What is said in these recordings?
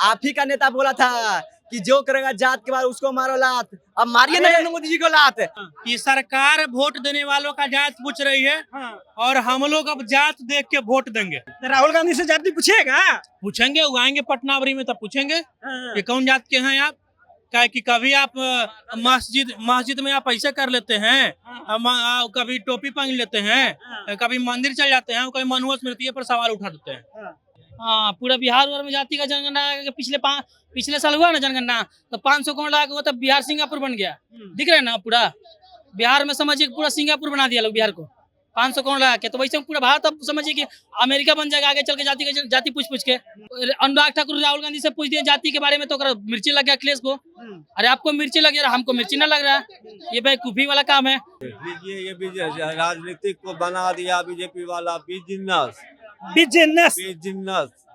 आप ही का नेता बोला था कि जो करेगा जात के बाद उसको मारो लात। अब मारिए नरेंद्र मोदी जी को लात। कि सरकार वोट देने वालों का जात पूछ रही है और हम लोग अब जात देख के वोट देंगे। राहुल गांधी से जाति पूछेगा? पूछेंगे, वो आएंगे पटनावरी में तब पूछेंगे कि कौन जात के हैं आप। क्या कि कभी आप मस्जिद में आप ऐसे कर लेते हैं, कभी टोपी पहन लेते हैं, कभी मंदिर चल जाते हैं, कभी मनुआ स्मृति पर सवाल उठा देते हैं। हाँ, पूरा बिहार में जाति का जनगणना पिछले साल हुआ ना जनगणना, तो 500 करोड़ लगा वो, तब बिहार सिंगापुर बन गया। दिख रहा है ना, पूरा बिहार में समझिए पूरा सिंगापुर बना दिया लोग बिहार को 500 करोड़ लगा के। तो वैसे पूरा भारत अब समझिए कि अमेरिका बन जाएगा आगे चल के जाति पूछ के। अनुराग ठाकुर राहुल गांधी से पूछ दिए जाति के बारे में, तो मिर्ची लग गया अखिलेश को। अरे आपको मिर्ची लग रहा है, हमको मिर्ची ना लग रहा है, ये बेवकूफी वाला काम है। ये राजनीतिक को बना दिया बीजेपी वाला बिजनेस।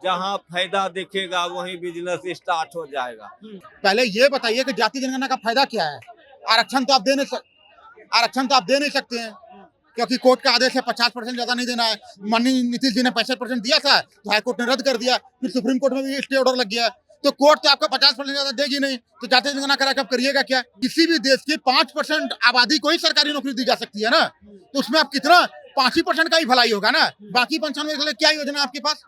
जहाँ फायदा दिखेगा वहीं बिजनेस स्टार्ट हो जाएगा। पहले ये बताइए कि जाति जनगणना का फायदा क्या है? आरक्षण तो आप दे नहीं सकते हैं, क्योंकि कोर्ट का आदेश है 50% ज्यादा नहीं देना है। माननीय नीतीश जी ने 65% दिया था, तो हाई कोर्ट ने रद्द कर दिया, फिर सुप्रीम कोर्ट में भी स्टे ऑर्डर लग गया। तो कोर्ट तो आपको 50% ज्यादा देगी नहीं, तो जाति जनगणना करा के आप करिएगा क्या? किसी भी देश की 5% आबादी को ही सरकारी नौकरी दी जा सकती है ना, तो उसमें आप कितना 5% का ही भलाई होगा ना। बाकी 95 के लिए क्या योजना आपके पास?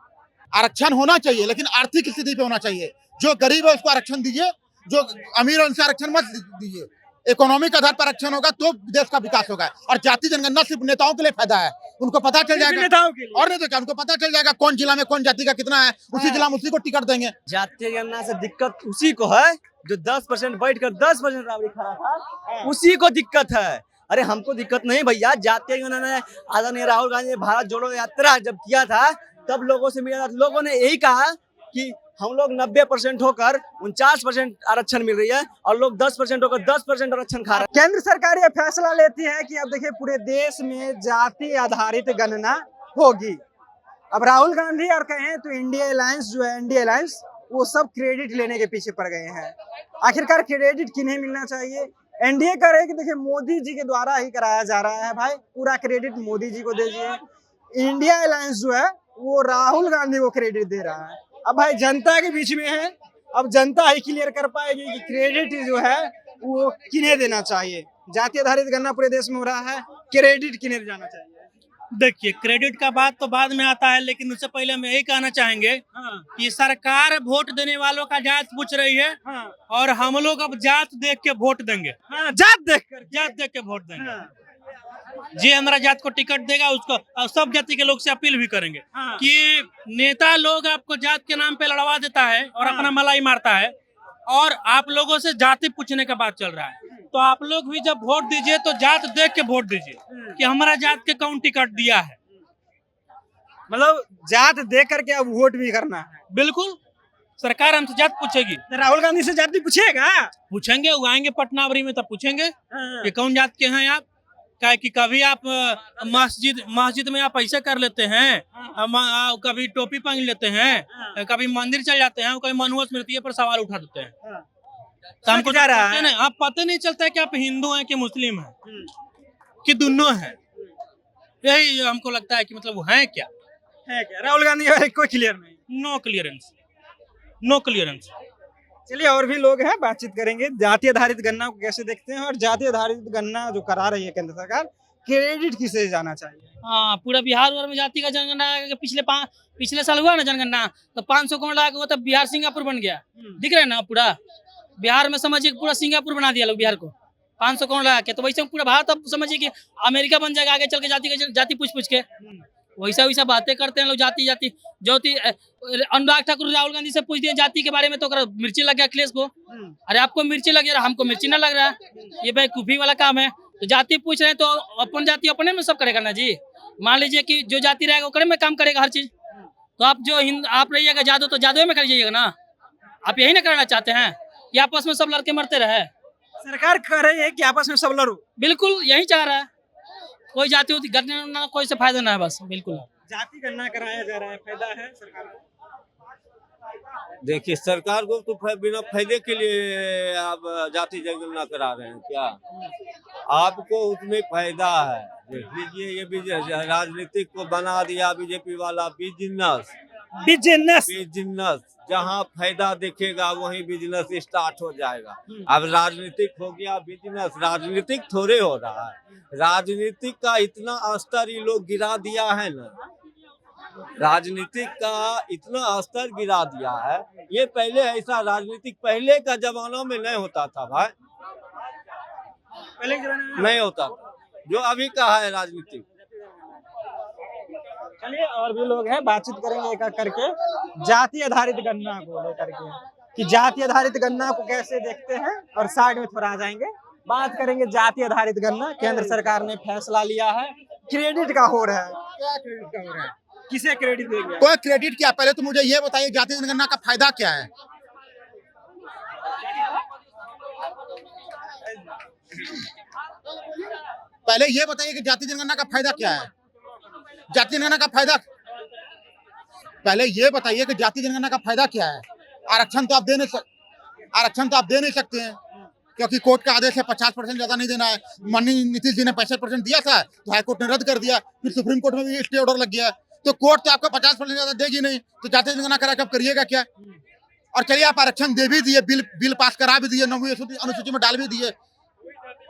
आरक्षण होना चाहिए, लेकिन आर्थिक स्थिति पे होना चाहिए। जो गरीब है उसको आरक्षण दीजिए, जो अमीर है उनसे आरक्षण मत दीजिए। इकोनॉमिक आधार पर आरक्षण होगा तो देश का विकास होगा। और जाति जनगणना सिर्फ नेताओं के लिए फायदा है, उनको पता चल जाएगा, और नहीं तो क्या, उनको पता चल जाएगा कौन जिला में कौन जाति का कितना है, उसी जिला में उसी को टिकट देंगे। जाति जनगणना से दिक्कत उसी को है जो 10% बैठ कर 10% राबड़ी खड़ा था, उसी को दिक्कत है। अरे हमको दिक्कत नहीं भैया। जातीय जनगणना आदरणीय राहुल गांधी ने भारत जोड़ो यात्रा जब किया था, तब लोगों से मिला, लोगों ने यही कहा कि हम लोग 90% होकर 49% आरक्षण मिल रही है और लोग 10% होकर 10% आरक्षण खा रहे हैं। केंद्र सरकार ये फैसला लेती है कि अब देखिए पूरे देश में जाति आधारित गणना होगी। अब राहुल गांधी और कहें तो इंडिया अलायंस जो है, एनडीए अलायंस, वो सब क्रेडिट लेने के पीछे पड़ गए हैं। आखिरकार क्रेडिट किन्हें मिलना चाहिए? एनडीए कर रहे कि देखिए मोदी जी के द्वारा ही कराया जा रहा है, भाई पूरा क्रेडिट मोदी जी को दीजिए। इंडिया अलायंस जो है वो राहुल गांधी को क्रेडिट दे रहा है। अब भाई जनता के बीच में है, अब जनता ही क्लियर कर पाएगी कि क्रेडिट जो है वो किन्हें देना चाहिए। जाति आधारित गणना पूरे देश में हो रहा है, क्रेडिट किन्हें जाना चाहिए? देखिए, क्रेडिट का बात तो बाद में आता है, लेकिन उससे पहले हम यही कहना चाहेंगे कि सरकार वोट देने वालों का जात पूछ रही है और हम लोग अब जात देख के वोट देंगे। जात देख के वोट देंगे। जे हमारा जात को टिकट देगा उसको सब जाति के लोग से अपील भी करेंगे कि नेता लोग आपको जात के नाम पे लड़वा देता है और अपना मलाई मारता है, और आप लोगों से जाति पूछने का बात चल रहा है। तो आप लोग भी जब वोट दीजिए तो जात देख के वोट दीजिए कि हमारा जात के कौन टिकट दिया है। मतलब जात देख करके अब वोट भी करना है। बिल्कुल, सरकार हमसे जात पूछेगी। राहुल गांधी से जाति पूछेगा? पूछेंगे, वो आएंगे पटनावरी में तब पूछेंगे कि कौन जात के हैं आप। क्या कि कभी आप मस्जिद में आप ऐसे कर लेते हैं, कभी टोपी पहन लेते हैं, कभी मंदिर चल जाते हैं, कभी मनुआ स्मृति पर सवाल उठा देते हैं। तो हमको आप पता नहीं चलता है कि आप हिंदू हैं कि मुस्लिम हैं कि दोनों हैं। यही हमको लगता है कि मतलब वो है क्या राहुल गांधी कोई क्लियर नहीं, नो क्लियरेंस। चलिए और भी लोग हैं, बातचीत करेंगे। जाति आधारित गणना को कैसे देखते हैं, और जाति आधारित गणना जो करा रही है केंद्र सरकार, क्रेडिट किसे जाना चाहिए? हाँ, पूरा बिहार में जाति का जनगणना पिछले साल हुआ ना जनगणना, तो 500 करोड़ लगा वो, तब बिहार सिंगापुर बन गया। दिख रहा है ना, पूरा बिहार में समझिए पूरा सिंगापुर बना दिया लोग बिहार को 500 करोड़ लगा के। तो वैसे पूरा भारत अब समझिए कि अमेरिका बन जाएगा आगे चल के जाति पूछ के। वैसा बातें करते हैं लोग, जाति ज्योति। अनुराग ठाकुर राहुल गांधी से पूछ दिए जाति के बारे में, तो मिर्ची लग गया अखिलेश को। अरे आपको मिर्ची लग रहा है, हमको मिर्ची ना लग रहा है, ये बेवकूफी वाला काम है। तो जाति पूछ रहे हैं तो अपन जाति अपने में सब करेगा ना जी। मान लीजिए कि जो जाति रहेगा वो में काम करेगा हर चीज। तो आप आप रहिएगा जादू, तो जादू में कर जाइएगा ना। आप यही ना करना चाहते हैं कि आपस में सब लड़के मरते रहे? सरकार कह रही है कि आपस में सब लड़ो। बिल्कुल यही चाह रहा है। कोई जाति गणना कोई से फायदा ना है, बस बिल्कुल जाति गणना कराया जा रहा है, फायदा है सरकार को? देखिए, सरकार को तो बिना फायदे के लिए आप जाति जनगणना करा रहे हैं क्या? आपको उसमें फायदा है। देख लीजिए, ये राजनीतिक को बना दिया बीजेपी वाला बिजनेस। बिजनेस। बिजनेस जहाँ फायदा दिखेगा वहीं बिजनेस स्टार्ट हो जाएगा। अब राजनीतिक हो गया बिजनेस, राजनीतिक थोड़े हो रहा है। राजनीतिक का इतना स्तर ये लोग गिरा दिया है ना, राजनीतिक का इतना स्तर गिरा दिया है। ये पहले ऐसा राजनीतिक पहले का जमाना में नहीं होता था भाई, पहले के जमाने में नहीं होता था जो अभी का है राजनीतिक। चलिए और भी लोग हैं, बातचीत करेंगे एक एक करके जाति आधारित गणना को लेकर के कि जाति आधारित गणना को कैसे देखते हैं, और साइड में थोड़ा आ जाएंगे, बात करेंगे जाति आधारित गणना। केंद्र सरकार ने फैसला लिया है, क्रेडिट का हो रहा है। क्या क्रेडिट का हो रहा है, किसे क्रेडिट देंगे? कोई क्रेडिट क्या, पहले तो मुझे ये बताइए जाति जनगणना का फायदा क्या है। पहले ये बताइए कि जाति जनगणना का फायदा क्या है। जाति जनगणना का फायदा, पहले ये बताइए कि जाति जनगणना का फायदा क्या है। आरक्षण तो आप दे नहीं सकते हैं, क्योंकि कोर्ट का आदेश है 50% ज्यादा नहीं देना है। माननीय नीतीश जी ने 65% दिया था, तो हाईकोर्ट ने रद्द कर दिया, फिर सुप्रीम कोर्ट में भी स्टे ऑर्डर लग गया। तो कोर्ट तो आपको 50% ज्यादा देगी नहीं, तो जाति जनगणना करा के आप करिएगा क्या। और चलिए आप आरक्षण दे भी दिए, बिल पास करा भी दिए, 9वीं अनुसूची में डाल भी दिए।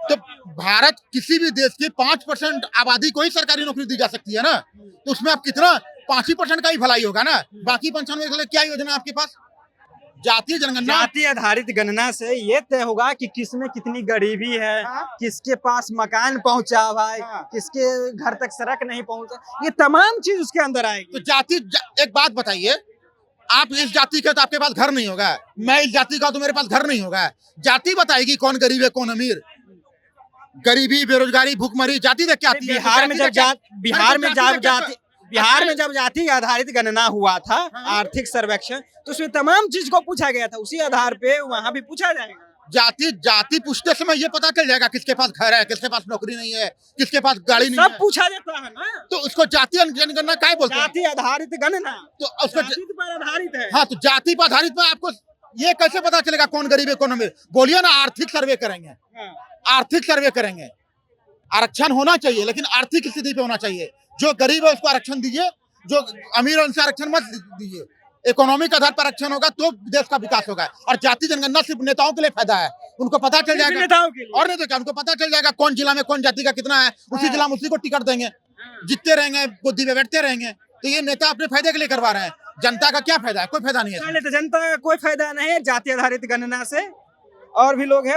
तो भारत किसी भी देश की 5% आबादी को ही सरकारी नौकरी दी जा सकती है ना, तो उसमें आप कितना 5% का ही भलाई होगा ना, बाकी 95 के लिए क्या योजना आपके पास। जातीय जनगणना, जाति आधारित गणना से ये तय होगा कि किसमें कितनी गरीबी है, किसके पास मकान पहुंचा हुआ है, किसके घर तक सड़क नहीं पहुंचा, ये तमाम चीज उसके अंदर आएगी। तो एक बात बताइए, आप इस जाति के तो आपके पास घर नहीं होगा, मैं इस जाति का तो मेरे पास घर नहीं होगा। जाति बताएगी कौन गरीब है कौन अमीर। गरीबी, बेरोजगारी, भूखमरी जाति देख के आती है। बिहार में जब जाति आधारित गणना हुआ था, आर्थिक सर्वेक्षण, तो उसमें तमाम चीज को पूछा गया था, उसी आधार पे वहाँ भी पूछा जाएगा। जाति पूछते समय ये पता चल जाएगा किसके पास घर है, किसके पास नौकरी नहीं है, किसके पास गाड़ी नहीं है, सब पूछा जाता है ना। तो उसको जातीय जनगणना क्या बोलते हैं। जाति आधारित गणना तो उसको जाति पर आधारित है। हाँ, तो जाति पर आधारित में आपको ये कैसे पता चलेगा कौन गरीब है कौन अमीर। बोलिए ना, आर्थिक सर्वे करेंगे, आर्थिक सर्वे करेंगे। आरक्षण होना चाहिए, लेकिन आर्थिक स्थिति पे होना चाहिए। जो गरीब है उसको आरक्षण दीजिए, जो अमीर है उनसे आरक्षण मत दीजिए। इकोनॉमिक आधार पर आरक्षण होगा तो देश का विकास होगा। और जाति जनगणना सिर्फ नेताओं के लिए फायदा है, उनको पता चल जाएगा नेताओं के लिए, और नहीं तो क्या, उनको पता चल जाएगा कौन जिला में कौन जाति का कितना है, उसी जिला में उसी को टिकट देंगे, जीतते रहेंगे, बुद्धि पे बैठते रहेंगे। तो ये नेता अपने फायदे के लिए करवा रहे हैं, जनता का क्या फायदा है, कोई फायदा नहीं है। तो जनता का कोई फायदा नहीं है जाति आधारित गणना से। और भी लोग हैं,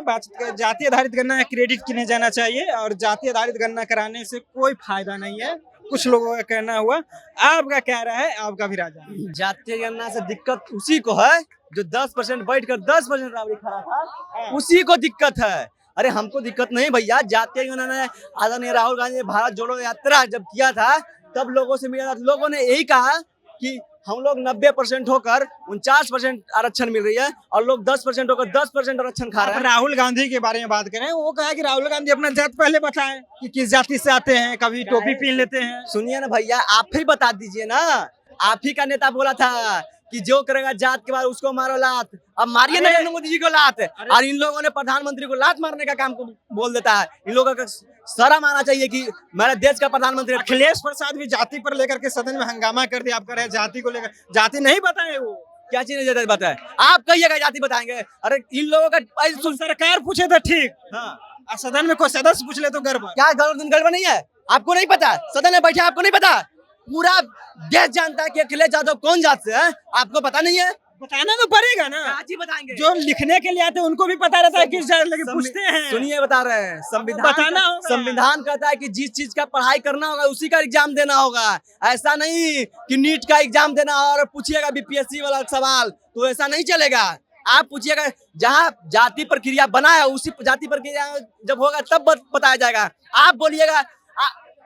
जाति आधारित गणना क्रेडिट किन्हें जाना चाहिए, और जाति आधारित गणना कराने से कोई फायदा नहीं है, कुछ लोगों का कहना हुआ। आपका क्या राय है, आपका भी राजा। जातीय गणना से दिक्कत उसी को है जो 10% बैठ कर 10% बराबरी खड़ा था, उसी को दिक्कत है। अरे हमको दिक्कत नहीं भैया। जातीय गणना ने आदरणीय राहुल गांधी ने भारत जोड़ो यात्रा जब किया था, तब लोगों से मिला था, लोगों ने यही कहा कि हम लोग 90% होकर 49% आरक्षण मिल रही है, और लोग 10% होकर 10% आरक्षण खा रहे हैं। राहुल गांधी के बारे में बात करें, वो कहा कि राहुल गांधी अपना जात पहले बताए कि किस जाति से आते हैं, कभी टोपी पहन लेते हैं। सुनिए ना भैया, आप ही बता दीजिए ना। आप ही का नेता बोला था कि जो करेगा जात के बाद उसको मारो लात। अब मारिए नरेंद्र मोदी जी को लात, और इन लोगों ने प्रधानमंत्री को लात मारने का काम को बोल देता है। इन लोगों का शर्म आना चाहिए कि मेरे देश का प्रधानमंत्री। अखिलेश प्रसाद भी जाति पर लेकर के सदन में हंगामा कर दिया। आप कह रहे हैं जाति को लेकर, जाति नहीं बताए, वो क्या चीज नहीं बताए, आप कहिएगा जाति बताएंगे। अरे इन लोगों का सरकार पूछे तो ठीक, हाँ, सदन में कोई सदस्य पूछ ले तो गड़बड़। क्या गड़बड़ नहीं है? आपको नहीं पता? सदन में बैठे आपको नहीं पता? पूरा देश जानता है कि अखिलेश यादव कौन जात से है, आपको पता नहीं है? बताना तो पड़ेगा ना, बताएंगे। जो लिखने के लिए आते हैं उनको भी पता रहता है किस जात, लेकिन पूछते हैं। सुनिए, बता रहे हैं, संविधान बताना होगा। संविधान कहता है कि जिस चीज का पढ़ाई करना होगा उसी का एग्जाम देना होगा। ऐसा नहीं कि नीट का एग्जाम देना और पूछिएगा बीपीएससी वाला सवाल, तो ऐसा नहीं चलेगा। आप पूछिएगा जहाँ जाति प्रक्रिया बना है उसी जाति प्रक्रिया जब होगा तब बताया जाएगा। आप बोलिएगा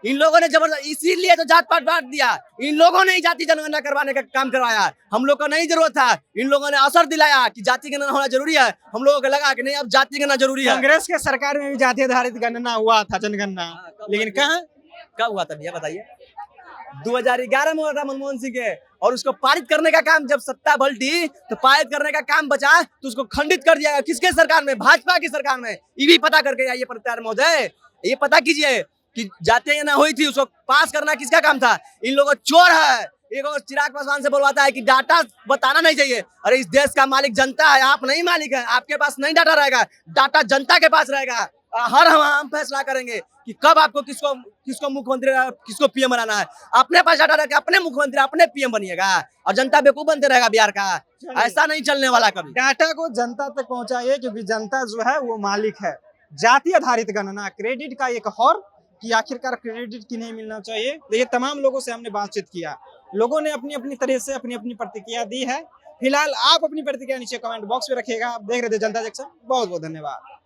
इन लोगों ने जबरदस्ती, इसीलिए तो जात पात बांट दिया। इन लोगों ने ही जाति जनगणना करवाने का काम करवाया, हम लोग को नहीं जरूरत था। इन लोगों ने असर दिलाया कि जाति गणना होना जरूरी है, हम लोगों को लगा कि नहीं अब जाति गणना जरूरी है। कांग्रेस के सरकार में भी जाति आधारित गणना हुआ था, जनगणना, लेकिन कहाँ कब हुआ था भैया बताइए? 2011 में हुआ था मनमोहन सिंह के, और उसको पारित करने का काम जब सत्ता पलटी तो पारित करने का काम बचा तो उसको खंडित कर दिया। किसके सरकार में? भाजपा की सरकार में। ये भी पता करके आइए पत्रकार महोदय, ये पता कीजिए कि जातीय गणना हुई थी, उसको पास करना किसका काम था? इन लोगों चोर है, एक और चिराग पासवान से बोलवाता है कि डाटा बताना नहीं चाहिए। अरे इस देश का मालिक जनता है, आप नहीं मालिक है। आपके पास नहीं डाटा रहेगा, डाटा जनता के पास रहेगा। हर हम फैसला करेंगे कि कब आपको किसको मुख्यमंत्री किसको पीएम बनाना है। अपने पास डाटा रखे अपने मुख्यमंत्री अपने पीएम बनिएगा और जनता बेवकूफ बनते रहेगा बिहार का। ऐसा नहीं चलने वाला कभी। डाटा को जनता तक पहुंचाइए, क्योंकि जनता जो है वो मालिक है। जाति आधारित गणना, क्रेडिट का एक और कि आखिरकार क्रेडिट किन्हें मिलना चाहिए। देखिए तमाम लोगों से हमने बातचीत किया, लोगों ने अपनी अपनी तरह से अपनी अपनी प्रतिक्रिया दी है। फिलहाल आप अपनी प्रतिक्रिया नीचे कमेंट बॉक्स में रखिएगा। आप देख रहे थे जनता जंक्शन, बहुत बहुत धन्यवाद।